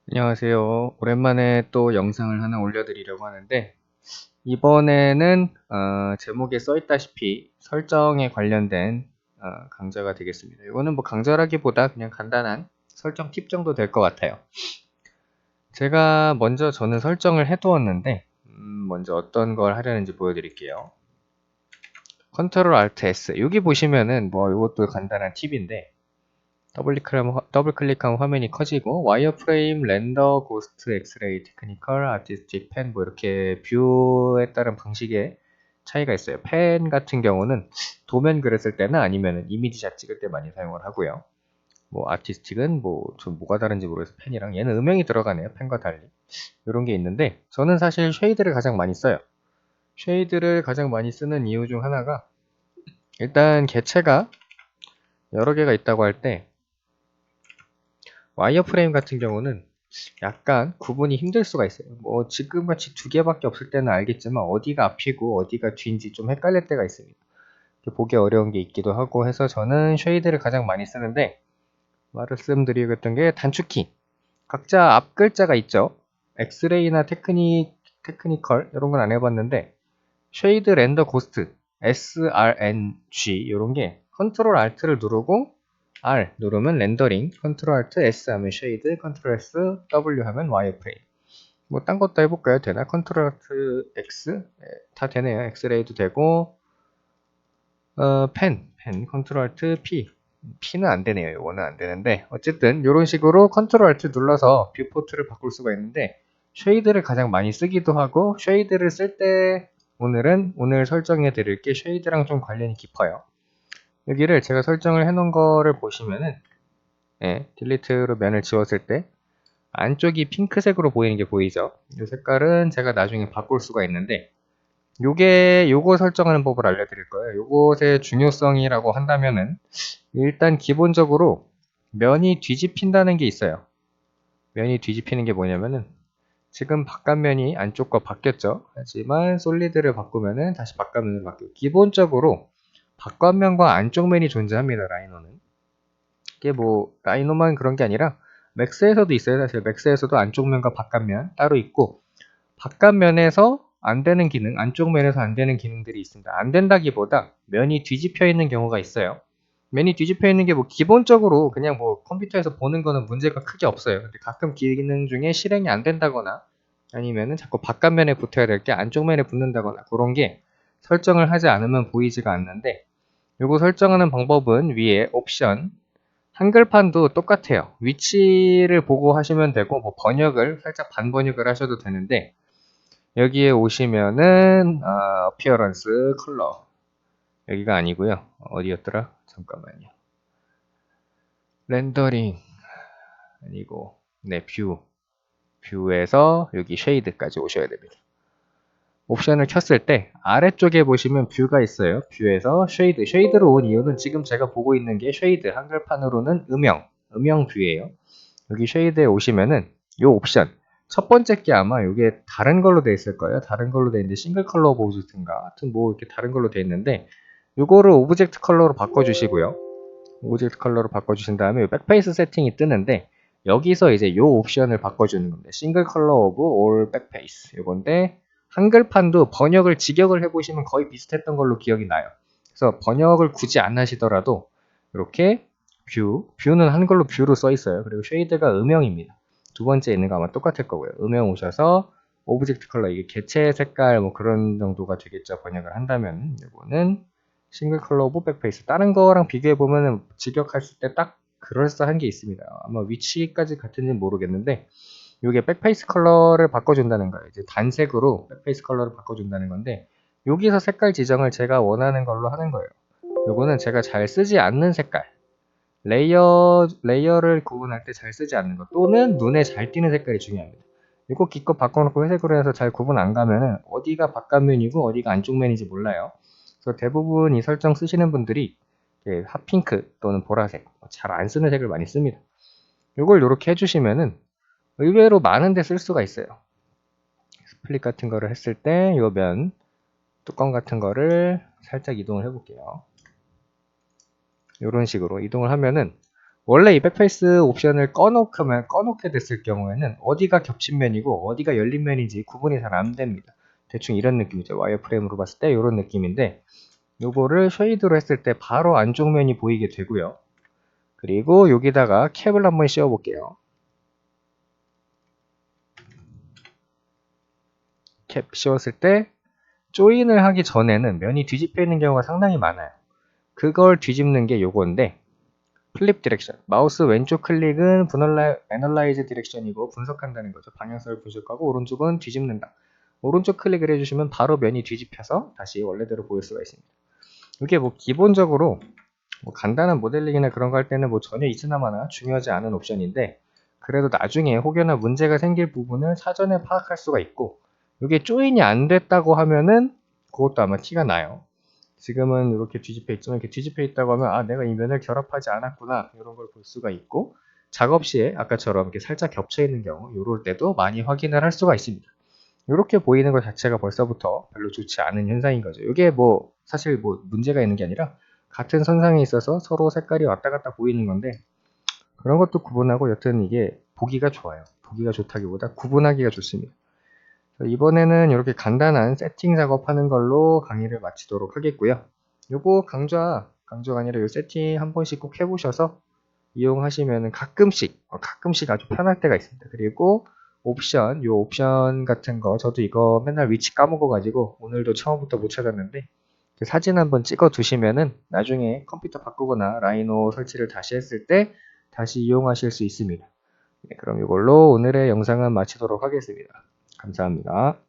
안녕하세요. 오랜만에 또 영상을 하나 올려드리려고 하는데, 이번에는 제목에 써있다시피 설정에 관련된 강좌가 되겠습니다. 이거는 뭐 강좌라기보다 그냥 간단한 설정 팁 정도 될 것 같아요. 제가 먼저 저는 설정을 해두었는데, 먼저 어떤 걸 하려는지 보여드릴게요. 컨트롤 알트 S. 여기 보시면은 뭐 이것도 간단한 팁인데, 더블 클릭하면 화면이 커지고 와이어프레임, 렌더, 고스트, 엑스레이, 테크니컬, 아티스틱, 펜 뭐 이렇게 뷰에 따른 방식의 차이가 있어요. 펜 같은 경우는 도면 글을 쓸 때나 아니면 이미지샷 찍을 때 많이 사용을 하고요. 뭐 아티스틱은 좀 뭐가 다른지 모르겠어요. 펜이랑 얘는 음영이 들어가네요. 펜과 달리 이런 게 있는데 저는 사실 쉐이드를 가장 많이 써요. 쉐이드를 가장 많이 쓰는 이유 중 하나가 일단 개체가 여러 개가 있다고 할때 와이어프레임 같은 경우는 약간 구분이 힘들 수가 있어요. 뭐 지금같이 두 개밖에 없을 때는 알겠지만 어디가 앞이고 어디가 뒤인지 좀 헷갈릴 때가 있습니다. 보기 어려운 게 있기도 하고 해서 저는 쉐이드를 가장 많이 쓰는데 말씀드리겠던 게 단축키 각자 앞 글자가 있죠. 엑스레이나 테크니컬 이런 건 안 해봤는데 쉐이드 렌더 고스트 SRNG 이런 게 컨트롤 알트를 누르고 R 누르면 렌더링, 컨트롤 알트 S 하면 쉐이드, 컨트롤 S W 하면 와이어프레임. 뭐 딴 것도 해볼까요? 되나? 컨트롤 알트 X 다 되네요. 엑스레이도 되고 컨트롤 알트 P는 안 되네요. 이거는 안 되는데 어쨌든 이런 식으로 컨트롤 알트 눌러서 뷰포트를 바꿀 수가 있는데 쉐이드를 가장 많이 쓰기도 하고 쉐이드를 쓸 때 오늘 설정해 드릴 게 쉐이드랑 좀 관련이 깊어요. 여기를 제가 설정을 해 놓은 거를 보시면은 딜리트로 면을 지웠을 때 안쪽이 핑크색으로 보이는 게 보이죠? 이 색깔은 제가 나중에 바꿀 수가 있는데 요거 설정하는 법을 알려드릴 거예요. 요것의 중요성이라고 한다면은 일단 기본적으로 면이 뒤집힌다는 게 있어요. 면이 뒤집히는 게 뭐냐면은 지금 바깥면이 안쪽과 바뀌었죠. 하지만 솔리드를 바꾸면은 다시 바깥면으로 바뀌고 기본적으로 바깥면과 안쪽면이 존재합니다. 라이노는 이게 뭐 라이노만 그런 게 아니라 맥스에서도 있어요. 사실 맥스에서도 안쪽면과 바깥면 따로 있고 바깥면에서 안 되는 기능, 안쪽 면에서 안 되는 기능들이 있습니다. 안 된다기보다 면이 뒤집혀 있는 경우가 있어요. 면이 뒤집혀 있는 게 뭐 기본적으로 그냥 뭐 컴퓨터에서 보는 거는 문제가 크게 없어요. 근데 가끔 기능 중에 실행이 안 된다거나 아니면은 자꾸 바깥면에 붙어야 될 게 안쪽 면에 붙는다거나 그런 게 설정을 하지 않으면 보이지가 않는데 요거 설정하는 방법은 위에 옵션 한글판도 똑같아요. 위치를 보고 하시면 되고 뭐 번역을 살짝 반번역을 하셔도 되는데 여기에 오시면은 appearance 컬러 여기가 아니고요. 어디였더라? 잠깐만요. 렌더링 아니고 네 뷰에서 여기 쉐이드까지 오셔야 됩니다. 옵션을 켰을 때 아래쪽에 보시면 뷰가 있어요. 뷰에서 쉐이드로 온 이유는 지금 제가 보고 있는 게 쉐이드 한글판으로는 음영 뷰예요. 여기 쉐이드에 오시면은 요 옵션 첫 번째 게 아마 이게 다른 걸로 돼 있을 거예요. 다른 걸로 돼 있는데 싱글 컬러 오브젝트인가 하여튼 뭐 이렇게 다른 걸로 돼 있는데 요거를 오브젝트 컬러로 바꿔주시고요. 오브젝트 컬러로 바꿔주신 다음에 백페이스 세팅이 뜨는데 여기서 이제 요 옵션을 바꿔주는 겁니다. 싱글 컬러 오브 올 백페이스 요건데 한글판도 번역을 직역을 해보시면 거의 비슷했던 걸로 기억이 나요. 그래서 번역을 굳이 안 하시더라도 이렇게 뷰는 한글로 뷰로 써 있어요. 그리고 쉐이드가 음영입니다. 두 번째 있는 거 아마 똑같을 거고요. 음영 오셔서 오브젝트 컬러 이게 개체 색깔 뭐 그런 정도가 되겠죠. 번역을 한다면 이거는 싱글 컬러 오브 백페이스 다른 거랑 비교해 보면은 직역했을 때 딱 그럴싸한 게 있습니다. 아마 위치까지 같은지는 모르겠는데 이게 백페이스 컬러를 바꿔준다는 거예요. 이제 단색으로 백페이스 컬러를 바꿔준다는 건데 여기서 색깔 지정을 제가 원하는 걸로 하는 거예요. 요거는 제가 잘 쓰지 않는 색깔 레이어를 구분할 때 잘 쓰지 않는 것 또는 눈에 잘 띄는 색깔이 중요합니다. 이거 기껏 바꿔놓고 회색으로 해서 잘 구분 안 가면은 어디가 바깥면이고 어디가 안쪽면인지 몰라요. 그래서 대부분 이 설정 쓰시는 분들이 핫핑크 또는 보라색 잘 안 쓰는 색을 많이 씁니다. 이걸 이렇게 해주시면은 의외로 많은 데 쓸 수가 있어요. 스플릿 같은 거를 했을 때 이 면 뚜껑 같은 거를 살짝 이동을 해볼게요. 이런 식으로 이동을 하면은 원래 이 백페이스 옵션을 꺼놓게 됐을 경우에는 어디가 겹친 면이고 어디가 열린 면인지 구분이 잘 안 됩니다. 대충 이런 느낌이죠. 와이어프레임으로 봤을 때 이런 느낌인데 요거를 쉐이드로 했을 때 바로 안쪽 면이 보이게 되고요. 그리고 여기다가 캡을 한번 씌워 볼게요. 캡 씌웠을 때 조인을 하기 전에는 면이 뒤집혀 있는 경우가 상당히 많아요. 그걸 뒤집는 게 요건데 플립 디렉션, 마우스 왼쪽 클릭은 애널라이즈 디렉션이고 분석한다는 거죠. 방향성을 분석하고 오른쪽은 뒤집는다. 오른쪽 클릭을 해주시면 바로 면이 뒤집혀서 다시 원래대로 보일 수가 있습니다. 이게 뭐 기본적으로 뭐 간단한 모델링이나 그런 거 할 때는 뭐 전혀 있으나마나 중요하지 않은 옵션인데 그래도 나중에 혹여나 문제가 생길 부분을 사전에 파악할 수가 있고 이게 조인이 안 됐다고 하면은 그것도 아마 티가 나요. 지금은 이렇게 뒤집혀 있지만 이렇게 뒤집혀 있다고 하면 아 내가 이 면을 결합하지 않았구나 이런 걸 볼 수가 있고 작업 시에 아까처럼 이렇게 살짝 겹쳐 있는 경우 이럴 때도 많이 확인을 할 수가 있습니다. 이렇게 보이는 것 자체가 벌써부터 별로 좋지 않은 현상인 거죠. 이게 뭐 사실 뭐 문제가 있는 게 아니라 같은 선상에 있어서 서로 색깔이 왔다 갔다 보이는 건데 그런 것도 구분하고 여튼 이게 보기가 좋아요. 보기가 좋다기보다 구분하기가 좋습니다. 이번에는 이렇게 간단한 세팅 작업하는 걸로 강의를 마치도록 하겠고요. 요거 강조가 아니라 요 세팅 한 번씩 꼭 해보셔서 이용하시면 가끔씩 아주 편할 때가 있습니다. 그리고 요 옵션 같은 거 저도 이거 맨날 위치 까먹어가지고 오늘도 처음부터 못 찾았는데 사진 한번 찍어 두시면은 나중에 컴퓨터 바꾸거나 라이노 설치를 다시 했을 때 다시 이용하실 수 있습니다. 네, 그럼 이걸로 오늘의 영상은 마치도록 하겠습니다. 감사합니다.